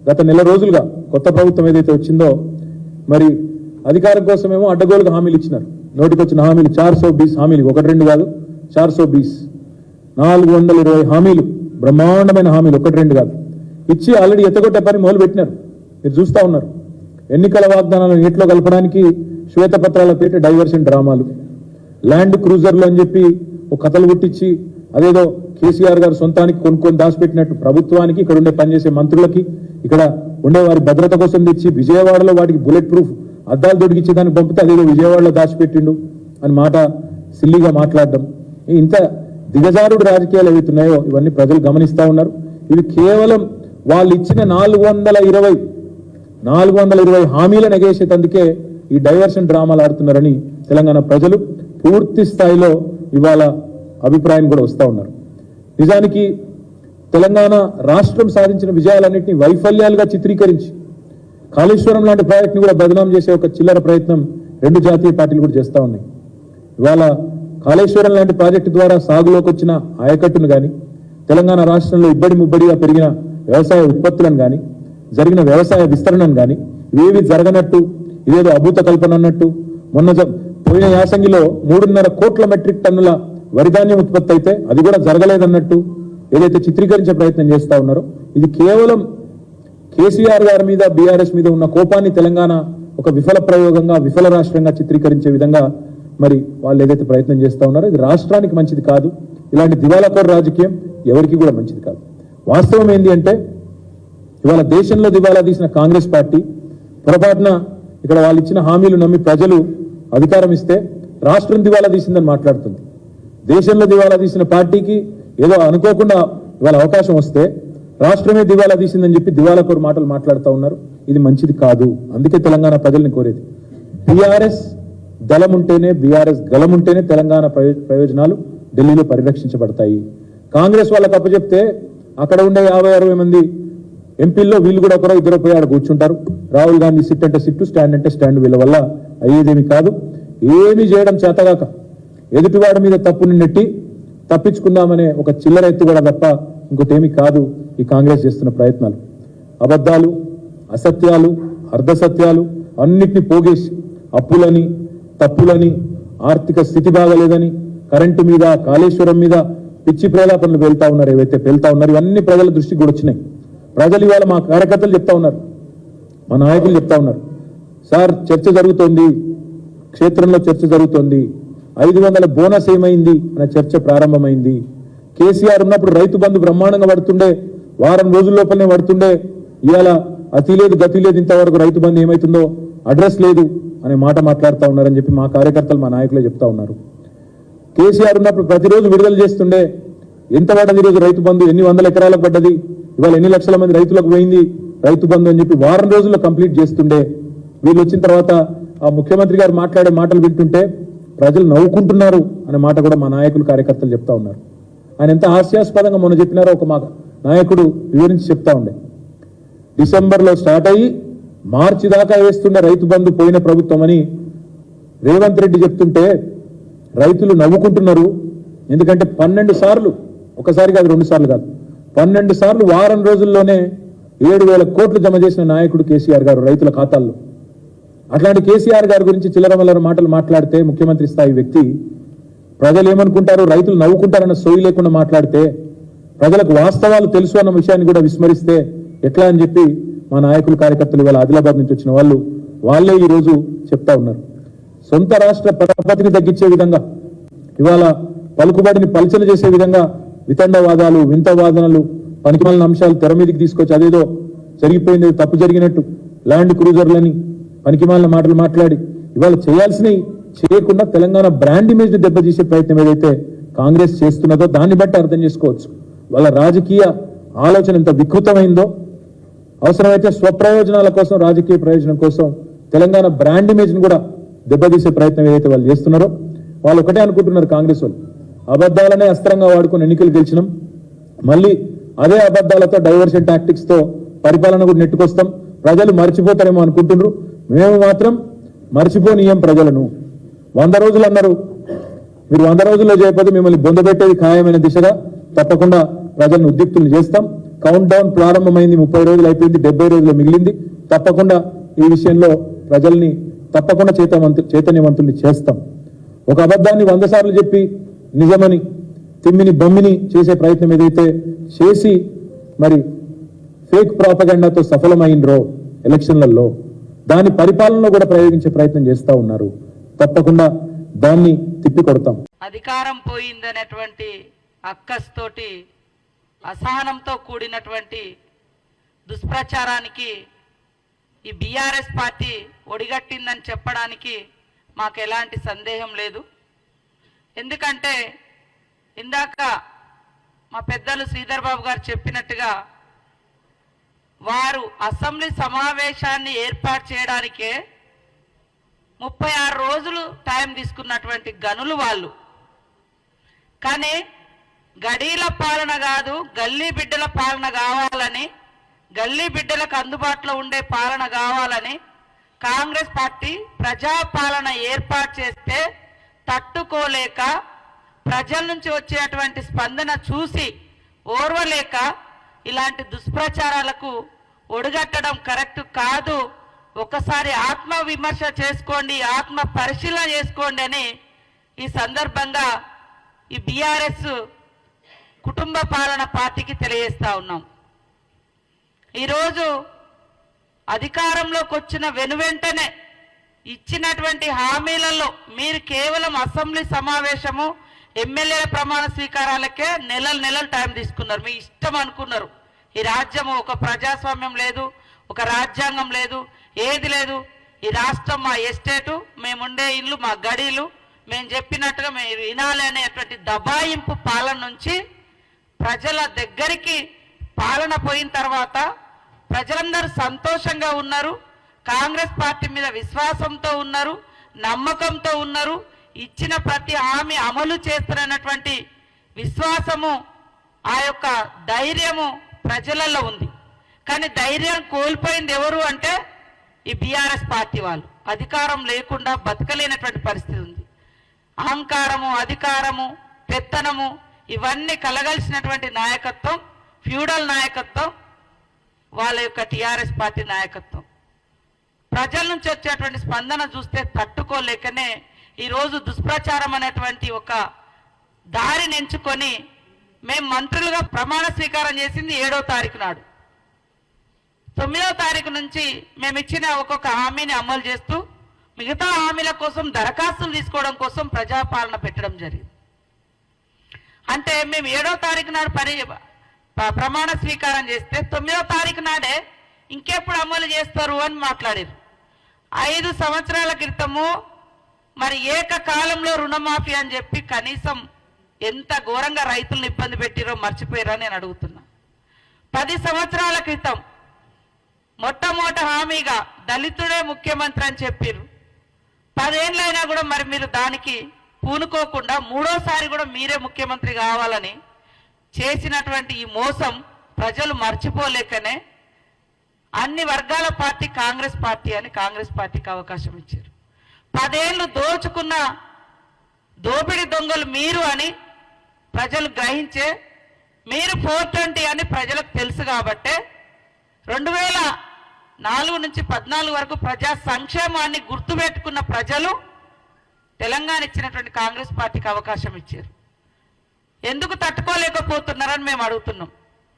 గత నెల రోజులుగా కొత్త ప్రభుత్వం ఏదైతే వచ్చిందో మరి అధికారం కోసమేమో అడ్డగోలుగా హామీలు ఇచ్చినారు. నోటికొచ్చిన హామీలు 420 హామీలు, ఒకటి రెండు కాదు, 420 420 హామీలు, బ్రహ్మాండమైన హామీలు, ఒకటి రెండు కాదు ఇచ్చి ఆల్రెడీ ఎత్తగొట్టే పని మొదలు పెట్టినారు. మీరు చూస్తూ ఉన్నారు. ఎన్నికల వాగ్దానాలను నీటిలో కలపడానికి శ్వేతపత్రాల పేట డైవర్షన్ డ్రామాలు, ల్యాండ్ క్రూజర్లు అని చెప్పి ఒక కథలు పుట్టించి అదేదో కేసీఆర్ గారు సొంతానికి కొనుక్కొని దాచిపెట్టినట్టు ప్రభుత్వానికి, ఇక్కడ ఉండే పనిచేసే మంత్రులకి, ఇక్కడ ఉండే వారి భద్రత కోసం తెచ్చి విజయవాడలో వాటికి బుల్లెట్ ప్రూఫ్ అద్దాలు దొడికిచ్చి దాన్ని పంపితే అదేదో విజయవాడలో దాచిపెట్టిండు అని మాట సిల్లిగా మాట్లాడడం. ఇంత దిగజారుడు రాజకీయాలు ఏవైతున్నాయో ఇవన్నీ ప్రజలు గమనిస్తూ ఉన్నారు. ఇవి కేవలం వాళ్ళు ఇచ్చిన 420 హామీలను ఎగేసేటందుకే ఈ డైవర్షన్ డ్రామాలు ఆడుతున్నారని తెలంగాణ ప్రజలు పూర్తి స్థాయిలో ఇవాళ అభిప్రాయం కూడా వస్తూ ఉన్నారు. నిజానికి తెలంగాణ రాష్ట్రం సాధించిన విజయాలన్నింటినీ వైఫల్యాలుగా చిత్రీకరించి కాళేశ్వరం లాంటి ప్రాజెక్టుని కూడా బదనాం చేసే ఒక చిల్లర ప్రయత్నం రెండు జాతీయ పార్టీలు కూడా చేస్తూ ఉన్నాయి. ఇవాళ కాళేశ్వరం లాంటి ప్రాజెక్టు ద్వారా సాగులోకి వచ్చిన ఆయకట్టును కానీ, తెలంగాణ రాష్ట్రంలో ఇబ్బడి ముబ్బడిగా పెరిగిన వ్యవసాయ ఉత్పత్తులను కానీ, జరిగిన వ్యవసాయ విస్తరణను కానీ ఇవేవి జరగనట్టు, ఇదేదో అభూత కల్పన అన్నట్టు, మొన్న పోయిన యాసంగిలో 3.5 కోట్ల మెట్రిక్ టన్నుల వరిధాన్యం ఉత్పత్తి అయితే అది కూడా జరగలేదన్నట్టు ఏదైతే చిత్రీకరించే ప్రయత్నం చేస్తూ ఉన్నారో ఇది కేవలం కేసీఆర్ గారి మీద, బీఆర్ఎస్ మీద ఉన్న కోపాన్ని తెలంగాణ ఒక విఫల ప్రయోగంగా, విఫల రాష్ట్రంగా చిత్రీకరించే విధంగా మరి వాళ్ళు ఏదైతే ప్రయత్నం చేస్తూ ఉన్నారో ఇది రాష్ట్రానికి మంచిది కాదు. ఇలాంటి దివాలాకోర రాజకీయం ఎవరికి కూడా మంచిది కాదు. వాస్తవం ఏంటి అంటే ఇవాళ దేశంలో దివాలా తీసిన కాంగ్రెస్ పార్టీ పొరపాటున ఇక్కడ వాళ్ళు ఇచ్చిన హామీలు నమ్మి ప్రజలు అధికారం ఇస్తే రాష్ట్రం దివాలా తీసిందని మాట్లాడుతుంది. దేశంలో దివాలా తీసిన పార్టీకి ఏదో అనుకోకుండా ఇవాళ అవకాశం వస్తే రాష్ట్రమే దివాలా తీసిందని చెప్పి దివాలాకోరు మాటలు మాట్లాడుతూ ఉన్నారు. ఇది మంచిది కాదు. అందుకే తెలంగాణ ప్రజల్ని కోరేది బీఆర్ఎస్ దళం ఉంటేనే, బీఆర్ఎస్ గలం ఉంటేనే తెలంగాణ ప్రయోజనాలు ఢిల్లీలో పరిరక్షించబడతాయి. కాంగ్రెస్ వాళ్ళకి అప్పచెప్తే అక్కడ ఉండే 50-60 మంది ఎంపీల్లో వీళ్ళు కూడా ఒకరో ఇద్దరు పోయి ఆడ కూర్చుంటారు. రాహుల్ గాంధీ సిట్ అంటే సిట్టు, స్టాండ్ అంటే స్టాండ్. వీళ్ళ వల్ల అయ్యేదేమి కాదు. ఏమీ చేయడం చేతగాక ఎదుటివాడి మీద తప్పుని నెట్టి తప్పించుకుందామనే ఒక చిల్లర ఎత్తుగడ తప్ప ఇంకోటేమీ కాదు ఈ కాంగ్రెస్ చేస్తున్న ప్రయత్నాలు. అబద్ధాలు, అసత్యాలు, అర్ధసత్యాలు అన్నిటినీ పోగేసి అప్పులని, తప్పులని, ఆర్థిక స్థితి బాగలేదని, కరెంటు మీద, కాళేశ్వరం మీద పిచ్చి ప్రేలాపనలు వెళ్తా ఉన్నారు. ఏవైతే వెళ్తా ఉన్నారు ఇవన్నీ ప్రజల దృష్టికి కూడా వచ్చినాయి. ప్రజలు ఇవాళ మా కార్యకర్తలు చెప్తా ఉన్నారు, మా నాయకులు చెప్తా ఉన్నారు, సార్ చర్చ జరుగుతోంది, క్షేత్రంలో చర్చ జరుగుతోంది, 500 బోనస్ ఏమైంది అనే చర్చ ప్రారంభమైంది. కేసీఆర్ ఉన్నప్పుడు రైతు బంధు బ్రహ్మాండంగా పడుతుండే, వారం రోజుల లోపలనే పడుతుండే. ఇవాళ అతి లేదు గతి లేదు, ఇంతవరకు రైతు బంధు ఏమైతుందో అడ్రస్ లేదు అనే మాట మాట్లాడుతూ ఉన్నారని చెప్పి మా కార్యకర్తలు, మా నాయకులే చెప్తా ఉన్నారు. కేసీఆర్ ఉన్నప్పుడు ప్రతిరోజు విడుదల చేస్తుండే, ఎంత పడ్డది ఈరోజు రైతు బంధు, ఎన్ని వందల ఎకరాలకు పడ్డది, ఇవాళ ఎన్ని లక్షల మంది రైతులకు పోయింది రైతు బంధు అని చెప్పి వారం రోజుల్లో కంప్లీట్ చేస్తుండే. వీళ్ళు వచ్చిన తర్వాత ఆ ముఖ్యమంత్రి గారు మాట్లాడే మాటలు వింటుంటే ప్రజలు నవ్వుకుంటున్నారు అనే మాట కూడా మా నాయకులు, కార్యకర్తలు చెప్తా ఉన్నారు. ఆయన ఎంత హాస్యాస్పదంగా మొన్న చెప్పినారో ఒక మా నాయకుడు వివరించి చెప్తా ఉండే. డిసెంబర్లో స్టార్ట్ అయ్యి మార్చి దాకా వేస్తుండే రైతు బంధు పోయిన ప్రభుత్వం అని రేవంత్ రెడ్డి చెప్తుంటే రైతులు నవ్వుకుంటున్నారు. ఎందుకంటే 12 సార్లు, ఒకసారి కాదు 2 సార్లు కాదు, 12 సార్లు వారం రోజుల్లోనే 7,000 కోట్లు జమ చేసిన నాయకుడు కేసీఆర్ గారు రైతుల ఖాతాల్లో. అట్లాంటి కేసీఆర్ గారి గురించి చిల్లరమల్లర మాటలు మాట్లాడితే ముఖ్యమంత్రి స్థాయి వ్యక్తి ప్రజలు ఏమనుకుంటారు, రైతులు నవ్వుకుంటారన్న సోయి లేకుండా మాట్లాడితే, ప్రజలకు వాస్తవాలు తెలుసు అన్న విషయాన్ని కూడా విస్మరిస్తే ఎట్లా అని చెప్పి మా నాయకులు, కార్యకర్తలు ఇవాళ ఆదిలాబాద్ నుంచి వచ్చిన వాళ్ళే ఈరోజు చెప్తా ఉన్నారు. సొంత రాష్ట్ర పరపతిని తగ్గించే విధంగా, ఇవాళ పలుకుబడిని పలుచన చేసే విధంగా వితండవాదాలు, వింత వాదనలు, పనికిమాలిన అంశాలు తెర మీదకి తీసుకొచ్చి అదేదో జరిగిపోయింది, తప్పు జరిగినట్టు ల్యాండ్ క్రూజర్లని పనికిమాలిన మాటలు మాట్లాడి ఇవాళ చేయాల్సినవి చేయకుండా తెలంగాణ బ్రాండ్ ఇమేజ్ ని దెబ్బతీసే ప్రయత్నం ఏదైతే కాంగ్రెస్ చేస్తున్నదో దాన్ని బట్టి అర్థం చేసుకోవచ్చు వాళ్ళ రాజకీయ ఆలోచన ఎంత వికృతమైందో. అవసరమైతే స్వప్రయోజనాల కోసం, రాజకీయ ప్రయోజనం కోసం తెలంగాణ బ్రాండ్ ఇమేజ్ ని కూడా దెబ్బతీసే ప్రయత్నం ఏదైతే వాళ్ళు చేస్తున్నారో, వాళ్ళు ఒకటే అనుకుంటున్నారు కాంగ్రెస్ వాళ్ళు, అబద్ధాలనే అస్త్రంగా వాడుకుని ఎన్నికలు గెలిచినాం, మళ్ళీ అదే అబద్ధాలతో డైవర్షన్ టాక్టిక్స్ తో పరిపాలన కూడా నెట్టుకొస్తాం, ప్రజలు మర్చిపోతారేమో అనుకుంటున్నారు. మేము మాత్రం మర్చిపోనీయం ప్రజలను. 100 రోజులు అన్నారు, మీరు 100 రోజుల్లో చేయకపోతే మిమ్మల్ని బొందబెట్టేది ఖాయమైన దిశగా తప్పకుండా ప్రజలను ఉద్రిక్తులు చేస్తాం. కౌంట్ డౌన్ ప్రారంభమైంది, 30 రోజులు అయిపోయింది, 70 రోజులు మిగిలింది. తప్పకుండా ఈ విషయంలో ప్రజల్ని తప్పకుండా చైతన్యవంతుల్ని చేస్తాం. ఒక అబద్ధాన్ని 100 సార్లు చెప్పి నిజమని తిమ్మిని బొమ్మిని చేసే ప్రయత్నం ఏదైతే చేసి మరి ఫేక్ ప్రాపగండాతో సఫలమైనరో ఎలక్షన్లలో, దాని పరిపాలనలో కూడా ప్రయోగించే ప్రయత్నం చేస్తా ఉన్నారు. తప్పకుండా దాన్ని తిప్పికొడతాం. అధికారం పోయిందనేటువంటి అక్కస్తోటి అసహనంతో కూడినటువంటి దుష్ప్రచారానికి ఈ బీఆర్ఎస్ పార్టీ ఒడిగట్టిందని చెప్పడానికి మాకు ఎలాంటి సందేహం లేదు. ఎందుకంటే ఇందాక మా పెద్దలు శ్రీధర్ బాబు గారు చెప్పినట్టుగా వారు అసెంబ్లీ సమావేశాన్ని ఏర్పాటు చేయడానికే 36 రోజులు టైం తీసుకున్నటువంటి గనులు వాళ్ళు. కానీ గడీల పాలన కాదు, గల్లీ బిడ్డల పాలన కావాలని, గల్లీ బిడ్డలకు అందుబాటులో ఉండే పాలన కావాలని కాంగ్రెస్ పార్టీ ప్రజాపాలన ఏర్పాటు చేస్తే తట్టుకోలేక, ప్రజల నుంచి వచ్చేటువంటి స్పందన చూసి ఓర్వలేక ఇలాంటి దుష్ప్రచారాలకు ఒడిగట్టడం కరెక్ట్ కాదు. ఒకసారి ఆత్మ విమర్శ చేసుకోండి, ఆత్మ పరిశీలన చేసుకోండి అని ఈ సందర్భంగా ఈ బీఆర్ఎస్ కుటుంబ పాలన పార్టీకి తెలియజేస్తా ఉన్నాం. ఈరోజు అధికారంలోకి వచ్చిన వెనువెంటనే ఇచ్చినటువంటి హామీలలో మీరు కేవలం అసెంబ్లీ సమావేశము, ఎమ్మెల్యేల ప్రమాణ స్వీకారాలకే నెలలు టైం తీసుకున్నారు. మీ ఇష్టం అనుకున్నారు. ఈ రాజ్యము ఒక ప్రజాస్వామ్యం లేదు, ఒక రాజ్యాంగం లేదు, ఏది లేదు. ఈ రాష్ట్రం మా ఎస్టేటు, మేముండే ఇల్లు మా గడీలు, మేము చెప్పినట్టుగా మీరు వినాలి అనేటువంటి దబాయింపు పాలన నుంచి ప్రజల దగ్గరికి పాలన పోయిన తర్వాత ప్రజలందరూ సంతోషంగా ఉన్నారు, కాంగ్రెస్ పార్టీ మీద విశ్వాసంతో ఉన్నారు, నమ్మకంతో ఉన్నారు. ఇచ్చిన ప్రతి హామీ అమలు చేస్తున్నటువంటి విశ్వాసము, ఆ యొక్క ధైర్యము ప్రజలలో ఉంది. కానీ ధైర్యం కోల్పోయింది ఎవరు అంటే ఈ బీఆర్ఎస్ పార్టీ వాళ్ళు. అధికారం లేకుండా బతకలేనటువంటి పరిస్థితి ఉంది. అహంకారము, అధికారము, పెత్తనము ఇవన్నీ కలగలిసినటువంటి నాయకత్వం, ఫ్యూడల్ నాయకత్వం వాళ్ళ యొక్క టీఆర్ఎస్ పార్టీ నాయకత్వం. ప్రజల నుంచి వచ్చేటువంటి స్పందన చూస్తే తట్టుకోలేకనే ఈరోజు దుష్ప్రచారం అనేటువంటి ఒక దారిని ఎంచుకొని మేము మంత్రులుగా ప్రమాణ స్వీకారం చేసింది 7వ తారీఖు నాడు. 9వ తారీఖు నుంచి మేము ఇచ్చిన ఒక్కొక్క హామీని అమలు చేస్తూ మిగతా హామీల కోసం దరఖాస్తులు తీసుకోవడం కోసం ప్రజాపాలన పెట్టడం జరిగింది. అంటే మేము 7వ తారీఖు నాడు ప్రమాణ స్వీకారం చేస్తే 9వ తారీఖు నాడే ఇంకెప్పుడు అమలు చేస్తారు అని మాట్లాడారు. 5 సంవత్సరాల క్రితము మరి ఏకకాలంలో రుణమాఫీ అని చెప్పి కనీసం ఎంత ఘోరంగా రైతులను ఇబ్బంది పెట్టిరో మర్చిపోయారా నేను అడుగుతున్నా. 10 సంవత్సరాల క్రితం మొట్టమొదటి హామీగా దళితుడే ముఖ్యమంత్రి అని చెప్పారు. 10 ఏళ్ళైనా కూడా మరి మీరు దానికి పూనుకోకుండా 3వసారి కూడా మీరే ముఖ్యమంత్రి కావాలని చేసినటువంటి ఈ మోసం ప్రజలు మర్చిపోలేకనే అన్ని వర్గాల పార్టీ కాంగ్రెస్ పార్టీ అని కాంగ్రెస్ పార్టీకి అవకాశం ఇచ్చారు. 10 ఏళ్ళు దోచుకున్న దోపిడి దొంగలు మీరు అని ప్రజలు గ్రహించే, మీరు 420 అని ప్రజలకు తెలుసు కాబట్టే 2004 నుంచి 14 వరకు ప్రజా సంక్షేమాన్ని గుర్తుపెట్టుకున్న ప్రజలు తెలంగాణ ఇచ్చినటువంటి కాంగ్రెస్ పార్టీకి అవకాశం ఇచ్చారు. ఎందుకు తట్టుకోలేకపోతున్నారని మేము అడుగుతున్నాం.